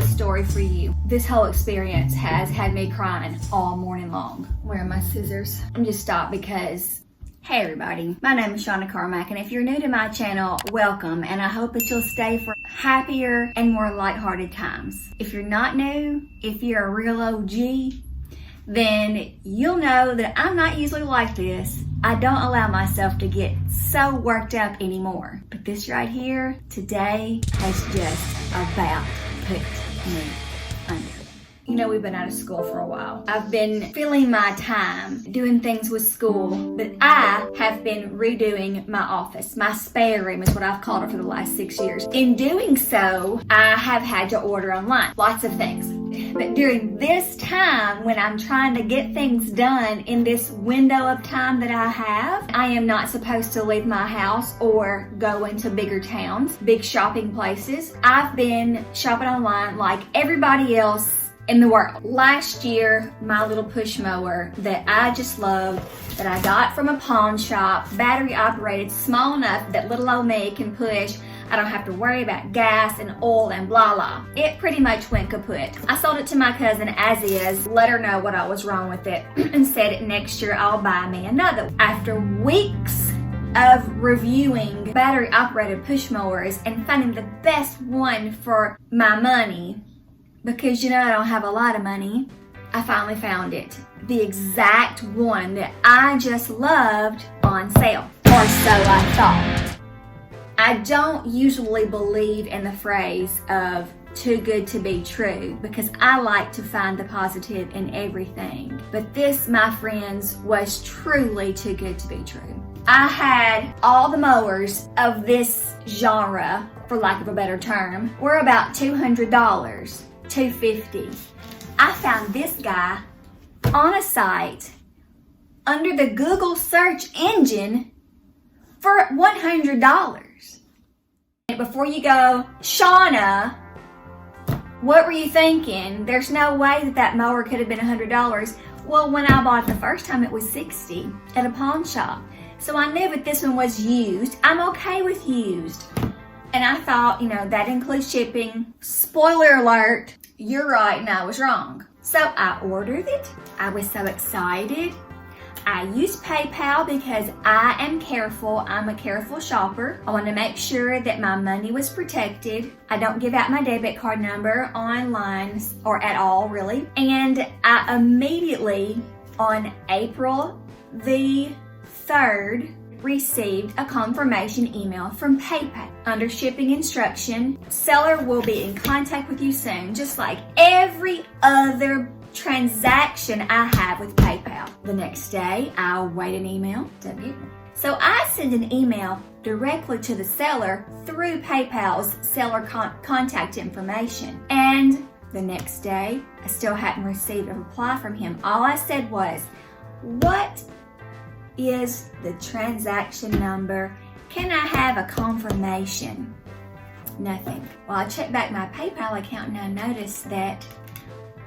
story for you. This whole experience has had me crying all morning long. Where are my scissors? I'm just stopped because, hey everybody, my name is Shauna Carmack, and if you're new to my channel, welcome, and I hope that you'll stay for happier and more lighthearted times. If you're not new, if you're a real OG, then you'll know that I'm not usually like this. I don't allow myself to get so worked up anymore. But this right here, today, has just about put me under. You know, we've been out of school for a while. I've been filling my time doing things with school, but I have been redoing my office. My spare room is what I've called it for the last 6 years. In doing so, I have had to order online, lots of things. But during this time, when I'm trying to get things done in this window of time that I have, I am not supposed to leave my house or go into bigger towns, big shopping places. I've been shopping online like everybody else in the world. Last year, my little push mower that I just love, that I got from a pawn shop, battery operated, small enough that little old me can push. I don't have to worry about gas and oil and blah blah. It pretty much went kaput. I sold it to my cousin as is, let her know what I was wrong with it, and said next year I'll buy me another. After weeks of reviewing battery operated push mowers and finding the best one for my money, because you know I don't have a lot of money, I finally found it. The exact one that I just loved on sale, or so I thought. I don't usually believe in the phrase of too good to be true because I like to find the positive in everything. But this, my friends, was truly too good to be true. I had all the mowers of this genre, for lack of a better term, were about $200, $250. I found this guy on a site under the Google search engine for $100. Before you go, Shauna, what were you thinking? There's no way that that mower could have been $100. Well, when I bought it the first time, it was $60 at a pawn shop. So I knew that this one was used. I'm okay with used. And I thought, you know, that includes shipping. Spoiler alert, you're right and I was wrong. So I ordered it. I was so excited. I used PayPal because I am careful. I'm a careful shopper. I want to make sure that my money was protected. I don't give out my debit card number online or at all, really. And I immediately, on April the 3rd, received a confirmation email from PayPal. Under shipping instruction, seller will be in contact with you soon, just like every other transaction I have with PayPal. The next day, I'll wait an email. So I send an email directly to the seller through PayPal's seller contact information. And the next day, I still hadn't received a reply from him. All I said was, "What is the transaction number? Can I have a confirmation?" Nothing. Well, I checked back my PayPal account and I noticed that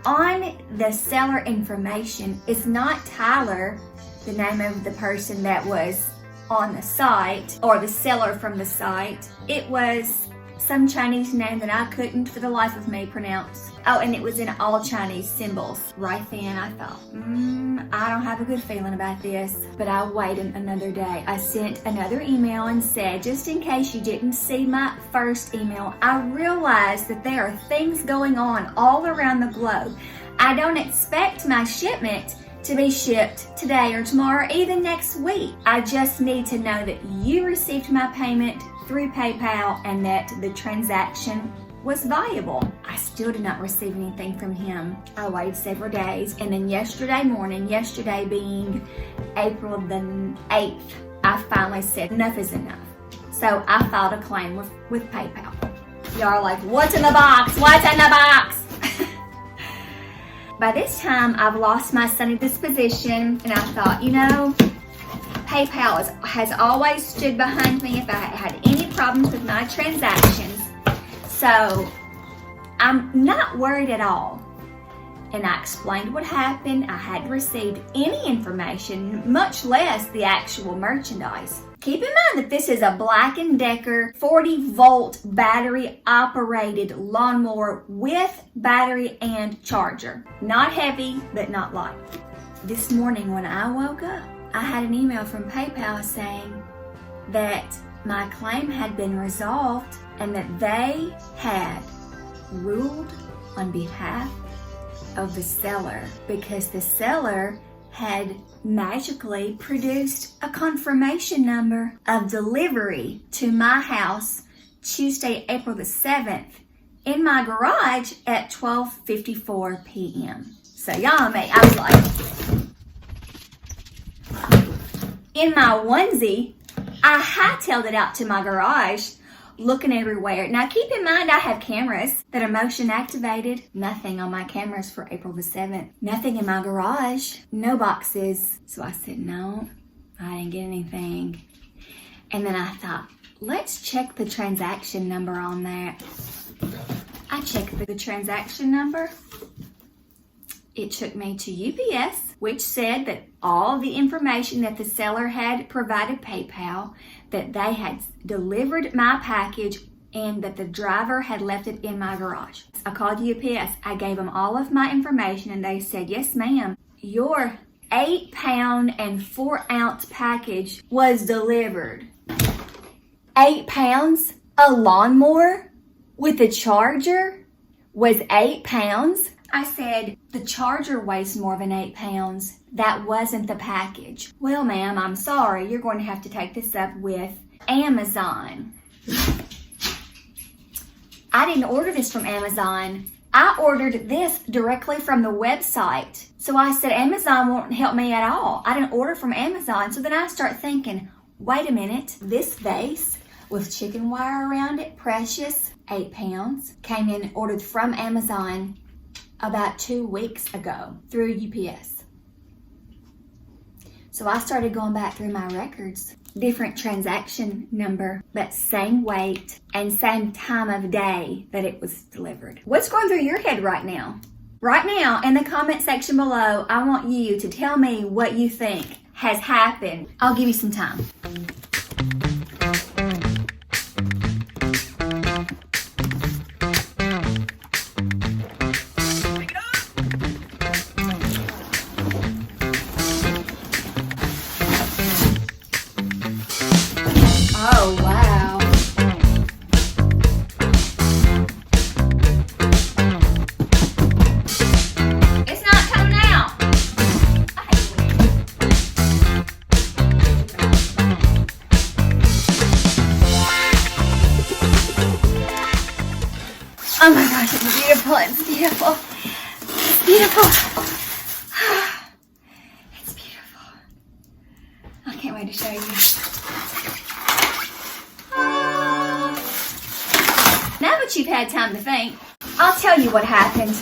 on the seller information is not Tyler, the name of the person that was on the site, or the seller from the site. It was some Chinese name that I couldn't for the life of me pronounce. Oh, and it was in all Chinese symbols. Right then I thought, I don't have a good feeling about this. But I waited another day. I sent another email and said, just in case you didn't see my first email, I realized that there are things going on all around the globe. I don't expect my shipment to be shipped today or tomorrow, or even next week. I just need to know that you received my payment through PayPal and that the transaction was viable. I still did not receive anything from him. I waited several days, and then yesterday morning, yesterday being April the 8th, I finally said enough is enough. So I filed a claim with PayPal. Y'all are like, what's in the box? What's in the box? By this time, I've lost my sunny disposition, and I thought, you know, PayPal has always stood behind me if I had any problems with my transactions. So I'm not worried at all. And I explained what happened. I hadn't received any information, much less the actual merchandise. Keep in mind that this is a Black & Decker 40-volt battery-operated lawnmower with battery and charger. Not heavy, but not light. This morning when I woke up, I had an email from PayPal saying that my claim had been resolved and that they had ruled on behalf of the seller because the seller had magically produced a confirmation number of delivery to my house Tuesday, April the 7th in my garage at 12:54 p.m. So y'all made, I was like, in my onesie, I hightailed it out to my garage, looking everywhere. Now keep in mind I have cameras that are motion activated. Nothing on my cameras for April the 7th. Nothing in my garage. No boxes. So I said, no, I didn't get anything. And then I thought, let's check the transaction number on that. I checked the transaction number. It took me to UPS, which said that all the information that the seller had provided PayPal, that they had delivered my package and that the driver had left it in my garage. I called UPS. I gave them all of my information and they said, yes, ma'am, your 8-pound and 4-ounce package was delivered. 8 pounds? A lawnmower with a charger was 8 pounds? I said, the charger weighs more than 8 pounds. That wasn't the package. Well, ma'am, I'm sorry. You're going to have to take this up with Amazon. I didn't order this from Amazon. I ordered this directly from the website. So I said, Amazon won't help me at all. I didn't order from Amazon. So then I start thinking, wait a minute, this vase with chicken wire around it, precious, 8 pounds, came in, ordered from Amazon about 2 weeks ago through UPS. So I started going back through my records. Different transaction number, but same weight and same time of day that it was delivered. What's going through your head right now? Right now, in the comment section below, I want you to tell me what you think has happened. I'll give you some time. Oh, wow. It's not coming out. Oh my gosh, it's beautiful. It's beautiful. It's beautiful. It's beautiful. I can't wait to show you. Now that you've had time to think, I'll tell you what happened.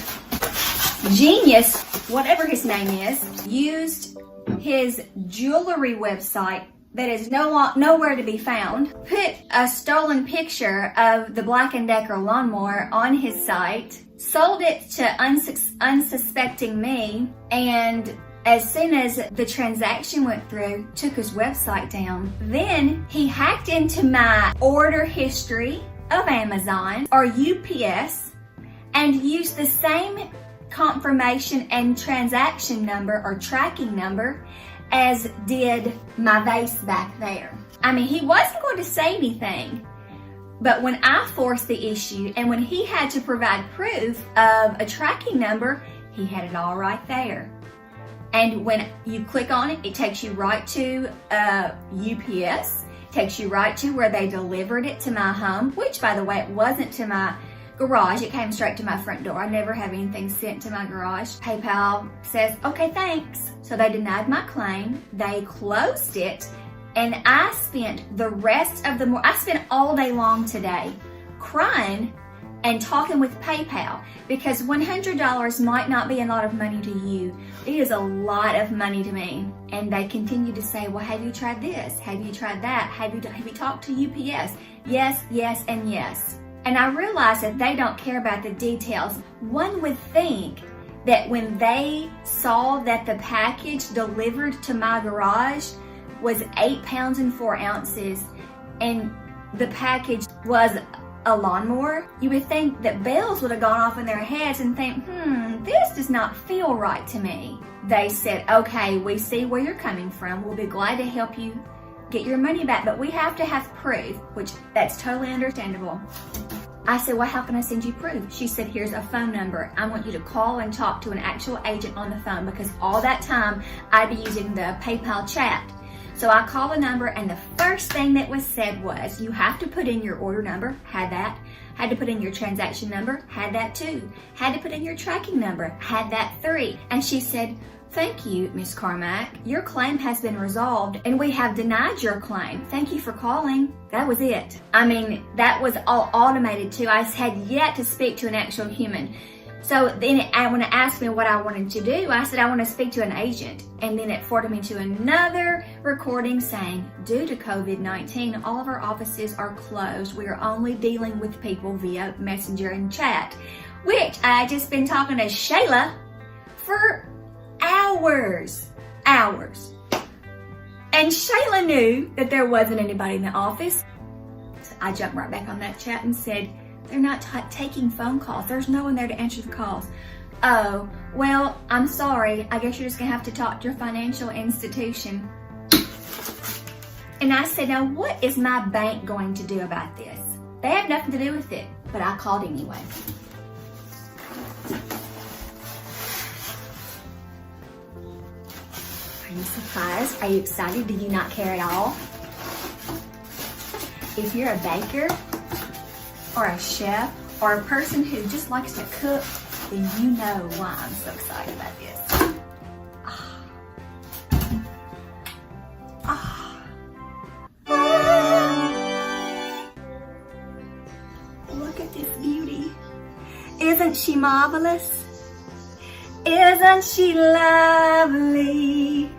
Genius, whatever his name is, used his jewelry website that is nowhere to be found, put a stolen picture of the Black & Decker lawnmower on his site, sold it to unsuspecting me, and as soon as the transaction went through, took his website down. Then he hacked into my order history of Amazon or UPS and used the same confirmation and transaction number or tracking number as did my vase back there. I mean, he wasn't going to say anything, but when I forced the issue and when he had to provide proof of a tracking number, he had it all right there. And when you click on it, it takes you right to UPS, takes you right to where they delivered it to my home, which, by the way, it wasn't to my garage. It came straight to my front door. I never have anything sent to my garage. PayPal says, okay, thanks. So they denied my claim. They closed it. And I spent the rest of the morning, I spent all day long today crying and talking with PayPal, because $100 might not be a lot of money to you. It is a lot of money to me. And they continue to say, well, have you tried this? Have you tried that? Have you talked to UPS? Yes, yes, and yes. And I realize that they don't care about the details. One would think that when they saw that the package delivered to my garage was 8 pounds and 4 ounces, and the package was a lawnmower, you would think that bells would have gone off in their heads and think, this does not feel right to me. They said, okay, we see where you're coming from. We'll be glad to help you get your money back, but we have to have proof, which that's totally understandable. I said, well, how can I send you proof? She said, here's a phone number. I want you to call and talk to an actual agent on the phone, because all that time I'd be using the PayPal chat. So I called the number, and the first thing that was said was, you have to put in your order number, had that. Had to put in your transaction number, had that too. Had to put in your tracking number, had that 3. And she said, thank you, Ms. Carmack. Your claim has been resolved and we have denied your claim. Thank you for calling. That was it. I mean, that was all automated too. I had yet to speak to an actual human. So then when it asked me what I wanted to do, I said I want to speak to an agent. And then it forwarded me to another recording saying, due to COVID-19, all of our offices are closed. We are only dealing with people via Messenger and chat, which I had just been talking to Shayla for hours. And Shayla knew that there wasn't anybody in the office. So I jumped right back on that chat and said, they're not taking phone calls. There's no one there to answer the calls. Oh, well, I'm sorry. I guess you're just gonna have to talk to your financial institution. And I said, now what is my bank going to do about this? They have nothing to do with it, but I called anyway. Are you surprised? Are you excited? Do you not care at all? If you're a baker, or a chef, or a person who just likes to cook, then you know why I'm so excited about this. Look at this beauty. Isn't she marvelous? Isn't she lovely?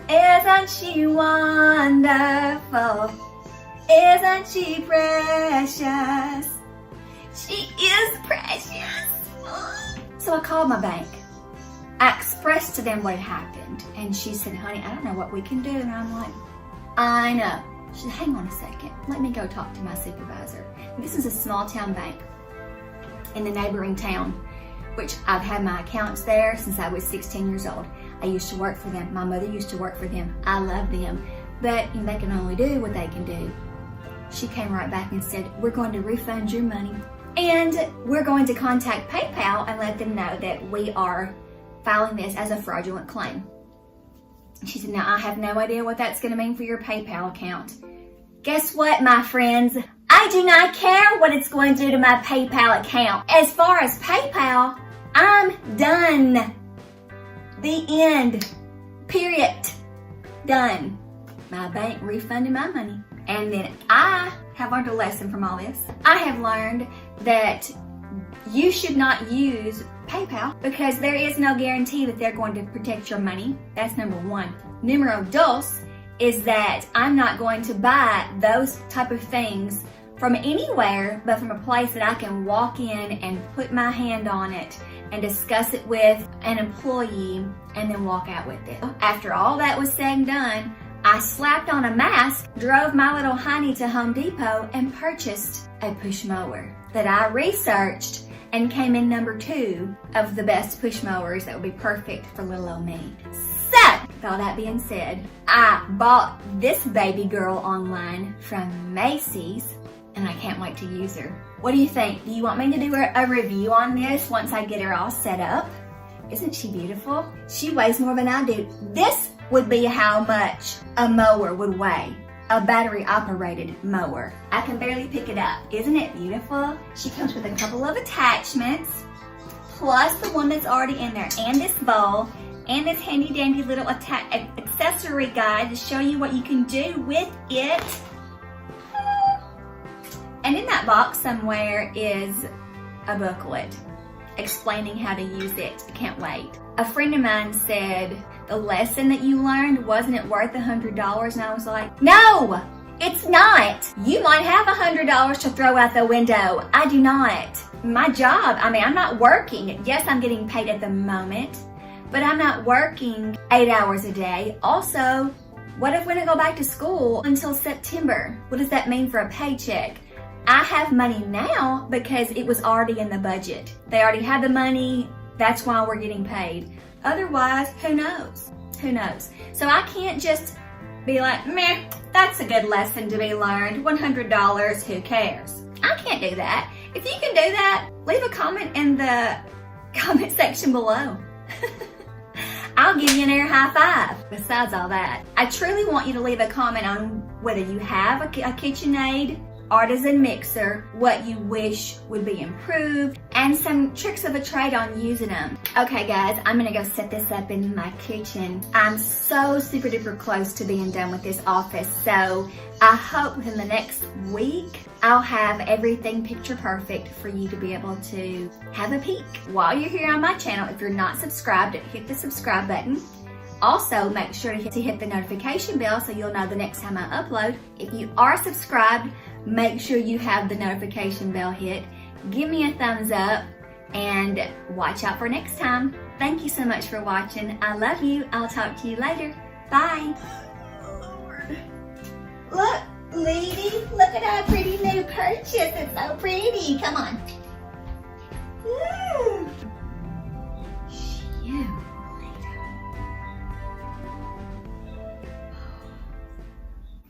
Isn't she wonderful? Isn't she precious? She is precious. So I called my bank. I expressed to them what had happened. And she said, honey, I don't know what we can do. And I'm like, I know. She said, hang on a second. Let me go talk to my supervisor. This is a small town bank in the neighboring town, which I've had my accounts there since I was 16 years old. I used to work for them. My mother used to work for them. I love them. But they can only do what they can do. She came right back and said, we're going to refund your money, and we're going to contact PayPal and let them know that we are filing this as a fraudulent claim. She said, now I have no idea what that's going to mean for your PayPal account. Guess what, my friends? I do not care what it's going to do to my PayPal account. As far as PayPal, I'm done. The end. Period. Done. My bank refunded my money. And then I have learned a lesson from all this. I have learned that you should not use PayPal because there is no guarantee that they're going to protect your money. That's number one. Numero dos is that I'm not going to buy those type of things from anywhere but from a place that I can walk in and put my hand on it and discuss it with an employee and then walk out with it. After all that was said and done, I slapped on a mask, drove my little honey to Home Depot, and purchased a push mower that I researched and came in number 2 of the best push mowers that would be perfect for little old me. So, with all that being said, I bought this baby girl online from Macy's, and I can't wait to use her. What do you think? Do you want me to do a review on this once I get her all set up? Isn't she beautiful? She weighs more than I do. This would be how much a mower would weigh, a battery operated mower. I can barely pick it up. Isn't it beautiful? She comes with a couple of attachments, plus the one that's already in there, and this bowl, and this handy dandy little accessory guide to show you what you can do with it. And in that box somewhere is a booklet explaining how to use it. I can't wait. A friend of mine said, the lesson that you learned, wasn't it worth $100? And I was like, no, it's not. You might have $100 to throw out the window. I do not. My job, I'm not working. Yes, I'm getting paid at the moment, but I'm not working 8 hours a day. Also, What if we don't go back to school until September? What does that mean for a paycheck? I have money now because it was already in the budget. They already had the money. That's why we're getting paid. Otherwise, who knows? Who knows? So I can't just be like, meh, that's a good lesson to be learned. $100, who cares? I can't do that. If you can do that, leave a comment in the comment section below. I'll give you an air high five. Besides all that, I truly want you to leave a comment on whether you have a KitchenAid artisan mixer, what you wish would be improved, and some tricks of a trade on using them. Okay guys, I'm gonna go set this up in my kitchen. I'm so super duper close to being done with this office, so I hope within the next week I'll have everything picture perfect for you to be able to have a peek. While you're here on my channel, if you're not subscribed, hit the subscribe button. Also, make sure to hit the notification bell so you'll know the next time I upload. If you are subscribed, make sure you have the notification bell hit. Give me a thumbs up and watch out for next time. Thank you so much for watching. I love you. I'll talk to you later. Bye. Oh, Lord. Look, lady, look at our pretty new purchase. It's so pretty. Come on.